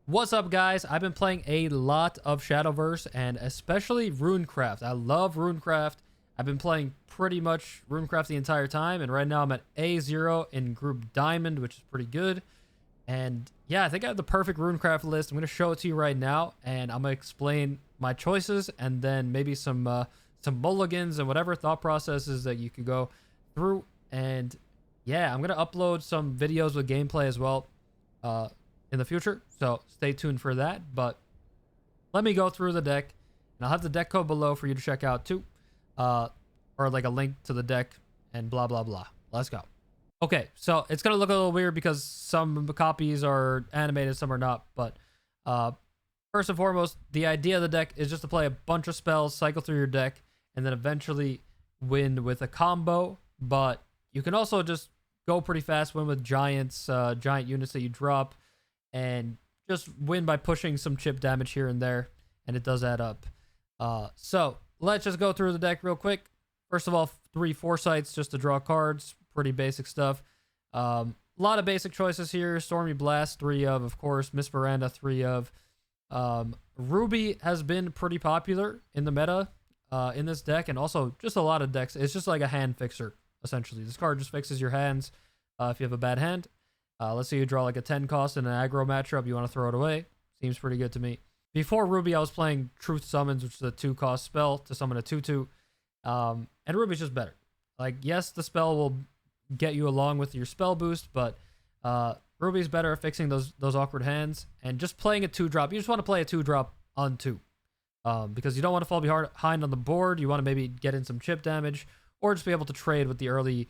What's up, guys? I've been playing a lot of Shadowverse and especially Runecraft. I love Runecraft. I've been playing pretty much Runecraft the entire time, and right now I'm at A0 in Group Diamond, which is pretty good. And yeah, I think I have the perfect Runecraft list. I'm going to show it to you right now, and I'm going to explain my choices and then maybe some mulligans and whatever thought processes that you could go through. And yeah, I'm going to upload some videos with gameplay as well. In the future, so stay tuned for that. But let me go through the deck, and I'll have the deck code below for you to check out too, or like a link to the deck and blah blah blah. Let's go. Okay, so it's gonna look a little weird because some copies are animated, some are not. But first and foremost, the idea of the deck is just to play a bunch of spells, cycle through your deck, and then eventually win with a combo. But you can also just go pretty fast, win with giant units that you drop, and just win by pushing some chip damage here and there, and it does add up. So let's just go through the deck real quick. First of all, 3 foresights just to draw cards, pretty basic stuff. A lot of basic choices here. Stormy Blast, 3 of course. Miss Miranda, 3 of. Ruby has been pretty popular in the meta in this deck, and also just a lot of decks. It's just like a hand fixer, essentially. This card just fixes your hands if you have a bad hand. Let's say you draw like a 10 cost in an aggro matchup. You want to throw it away. Seems pretty good to me. Before Ruby, I was playing Truth Summons, which is a 2 cost spell to summon a 2/2. And Ruby's just better. Like, yes, the spell will get you along with your spell boost, but Ruby's better at fixing those awkward hands. And just playing a 2-drop. You just want to play a 2-drop on 2. Because you don't want to fall behind on the board. You want to maybe get in some chip damage, or just be able to trade with the early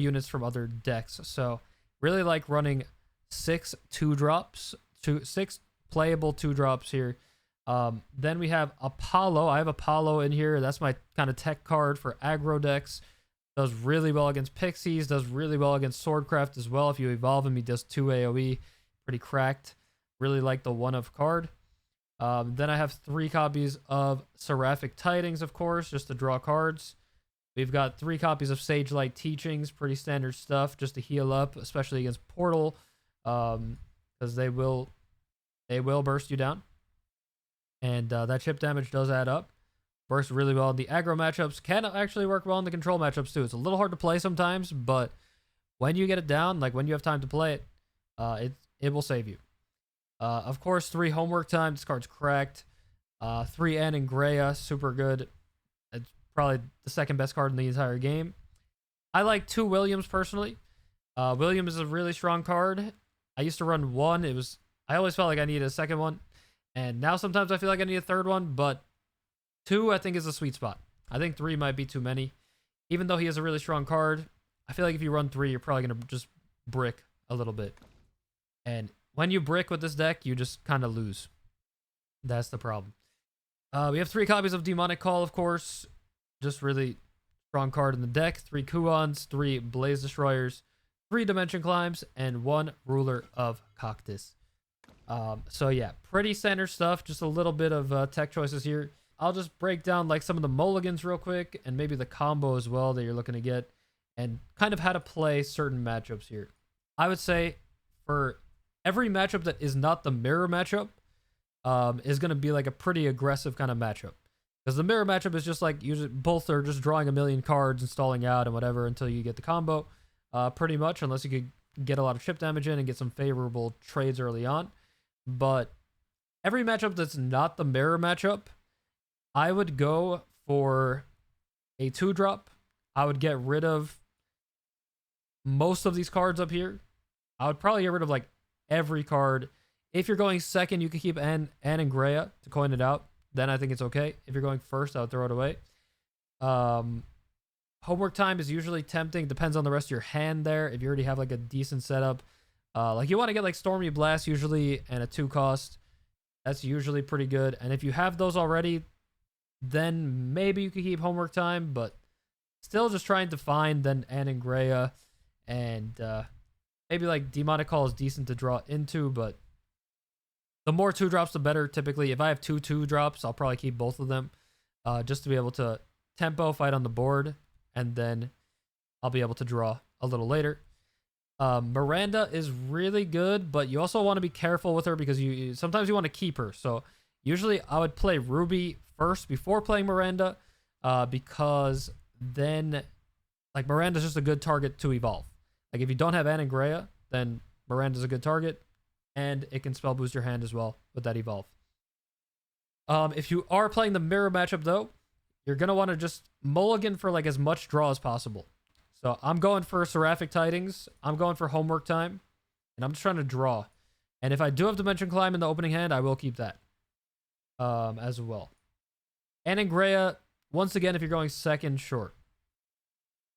units from other decks. So really like running 6 2-drops, 6 playable 2-drops here. Then we have Apollo. I have Apollo in here. That's my kind of tech card for aggro decks. Does really well against Pixies. Does really well against Swordcraft as well. If you evolve him, he does 2 AoE. Pretty cracked. Really like the 1-of card. Then I have 3 copies of Seraphic Tidings, of course, just to draw cards. We've got 3 copies of Sage Light Teachings, pretty standard stuff, just to heal up, especially against Portal, because they will burst you down, and that chip damage does add up. Works really well in the aggro matchups. Can actually work well in the control matchups too. It's a little hard to play sometimes, but when you get it down, like when you have time to play it, it will save you. Of course, 3 homework time. This card's cracked. 3 Anne and Greya, super good. It's probably the second best card in the entire game. I like 2 Williams personally. Williams is a really strong card. I used to run 1. I always felt like I needed a second one, and now sometimes I feel like I need a third one, but 2 I think is a sweet spot. I think 3 might be too many. Even though he is a really strong card, I feel like if you run 3, you're probably going to just brick a little bit. And when you brick with this deck, you just kind of lose. That's the problem. We have 3 copies of Demonic Call, of course. Just really strong card in the deck. 3 Kuons, 3 Blaze Destroyers, 3 Dimension Climbs, and 1 Ruler of Cactus. So yeah, pretty standard stuff. Just a little bit of tech choices here. I'll just break down like some of the mulligans real quick, and maybe the combo as well that you're looking to get, and kind of how to play certain matchups here. I would say for every matchup that is not the mirror matchup, is going to be like a pretty aggressive kind of matchup. Because the mirror matchup is just like, usually both are just drawing a million cards and stalling out and whatever until you get the combo, pretty much, unless you could get a lot of chip damage in and get some favorable trades early on. But every matchup that's not the mirror matchup, I would go for a 2-drop. I would get rid of most of these cards up here. I would probably get rid of like every card. If you're going second, you can keep Anne and Greya to coin it out. Then I think it's okay. If you're going first, I would throw it away. Homework time is usually tempting. Depends on the rest of your hand there. If you already have like a decent setup. Like you want to get like Stormy Blast usually and a 2 cost. That's usually pretty good. And if you have those already, then maybe you could keep homework time. But still just trying to find then Anne and Greya. And maybe like Demonic Call is decent to draw into, but the more 2-drops, the better. Typically, if I have 2 2-drops, I'll probably keep both of them, just to be able to tempo fight on the board, and then I'll be able to draw a little later. Miranda is really good, but you also want to be careful with her because sometimes you want to keep her. So usually I would play Ruby first before playing Miranda, because then like Miranda's just a good target to evolve. Like if you don't have Anangrea, then Miranda's a good target, and it can spell boost your hand as well with that evolve. If you are playing the mirror matchup though, you're gonna want to just mulligan for like as much draw as possible. So I'm going for Seraphic Tidings. I'm going for Homework Time, and I'm just trying to draw. And if I do have Dimension Climb in the opening hand, I will keep that as well. Anangrea, once again, if you're going second, short.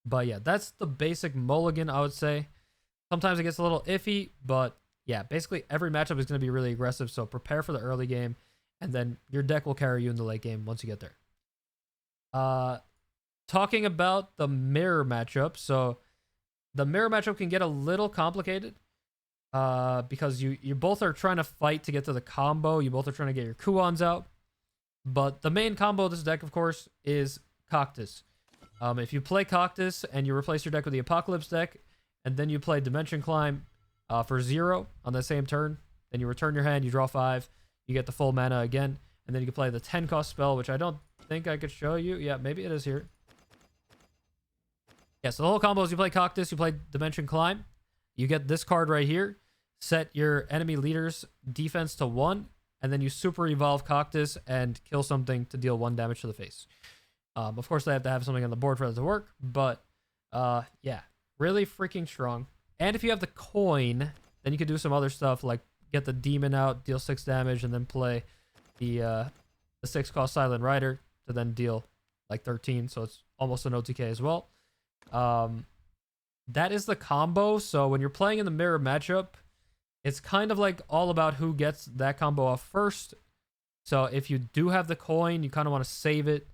But yeah, that's the basic mulligan, I would say. Sometimes it gets a little iffy, but yeah, basically every matchup is going to be really aggressive, so prepare for the early game, and then your deck will carry you in the late game once you get there. Talking about the mirror matchup, so the mirror matchup can get a little complicated because you both are trying to fight to get to the combo. You both are trying to get your Kuons out. But the main combo of this deck, of course, is Cactus. If you play Cactus and you replace your deck with the Apocalypse deck, and then you play Dimension Climb for 0 on the same turn, then you return your hand, you draw 5, you get the full mana again, and then you can play the 10 cost spell, which I don't think I could show you. Yeah, maybe it is here. Yeah, so the whole combo is you play Cactus, you play Dimension Climb, you get this card right here, set your enemy leader's defense to 1, and then you super evolve Cactus and kill something to deal 1 damage to the face. Of course, they have to have something on the board for that to work, but yeah, really freaking strong. And if you have the coin, then you can do some other stuff like get the demon out, deal 6 damage, and then play the 6 cost Silent Rider to then deal like 13, so it's almost an OTK as well. That is the combo. So when you're playing in the mirror matchup, it's kind of like all about who gets that combo off first. So if you do have the coin, you kind of want to save it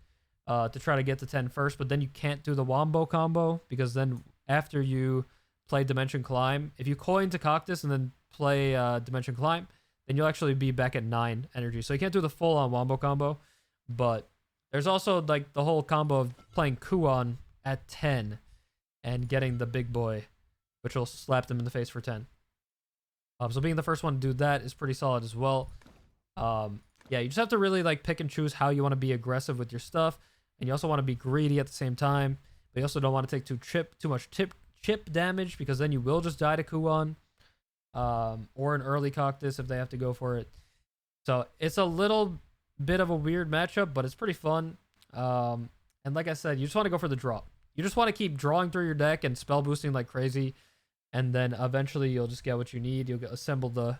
to try to get to 10 first, but then you can't do the Wombo combo because then after you play Dimension Climb, if you coin to Cactus and then play Dimension Climb, then you'll actually be back at 9 energy. So you can't do the full on Wombo combo, but there's also like the whole combo of playing Kuon at 10 and getting the big boy, which will slap them in the face for 10. So being the first one to do that is pretty solid as well. Yeah, you just have to really like pick and choose how you want to be aggressive with your stuff, and you also want to be greedy at the same time. But you also don't want to take too much chip damage because then you will just die to Kuon, or an early Cactus if they have to go for it. So it's a little bit of a weird matchup, but it's pretty fun. And like I said, you just want to go for the draw. You just want to keep drawing through your deck and spell boosting like crazy, and then eventually you'll just get what you need. You'll assemble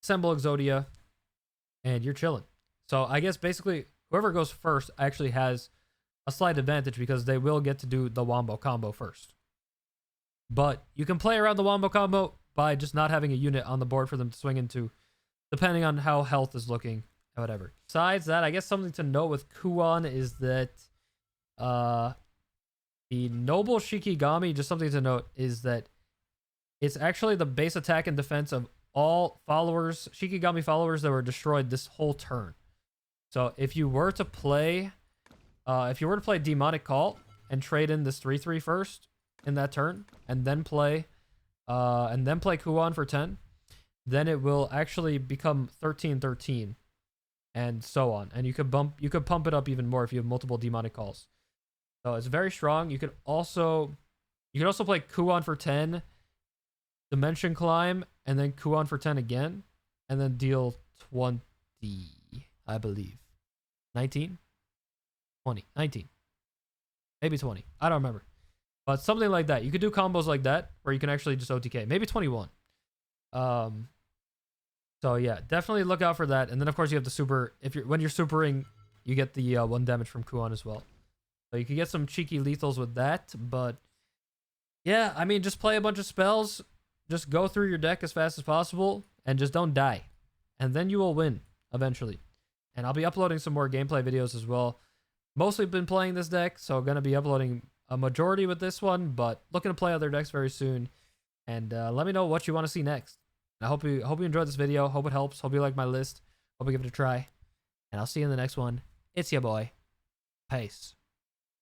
Exodia, and you're chilling. So I guess basically whoever goes first actually has a slight advantage because they will get to do the Wombo combo first. But you can play around the Wombo combo by just not having a unit on the board for them to swing into, depending on how health is looking or whatever. Besides that, I guess something to note with Kuon is that the Noble Shikigami, just something to note, is that it's actually the base attack and defense of all followers, Shikigami followers that were destroyed this whole turn. So if you were to play Demonic Call and trade in this 3/3 first in that turn, and then play Kuon for 10, then it will actually become 13/13, and so on. And you could pump it up even more if you have multiple Demonic Calls. So it's very strong. You could also play Kuon for 10, Dimension Climb, and then Kuon for 10 again, and then deal 20, I believe. 19? 20. 19. Maybe 20. I don't remember. But something like that. You could do combos like that where you can actually just OTK. Maybe 21. So yeah, definitely look out for that. And then of course you have the super. When you're supering, you get the 1 damage from Kuon as well. So you can get some cheeky lethals with that. But yeah, I mean, just play a bunch of spells. Just go through your deck as fast as possible and just don't die. And then you will win eventually. And I'll be uploading some more gameplay videos as well. Mostly been playing this deck, so going to be uploading a majority with this one, but looking to play other decks very soon. And let me know what you want to see next. I hope you enjoyed this video. Hope it helps. Hope you like my list. Hope you give it a try. And I'll see you in the next one. It's your boy. Peace.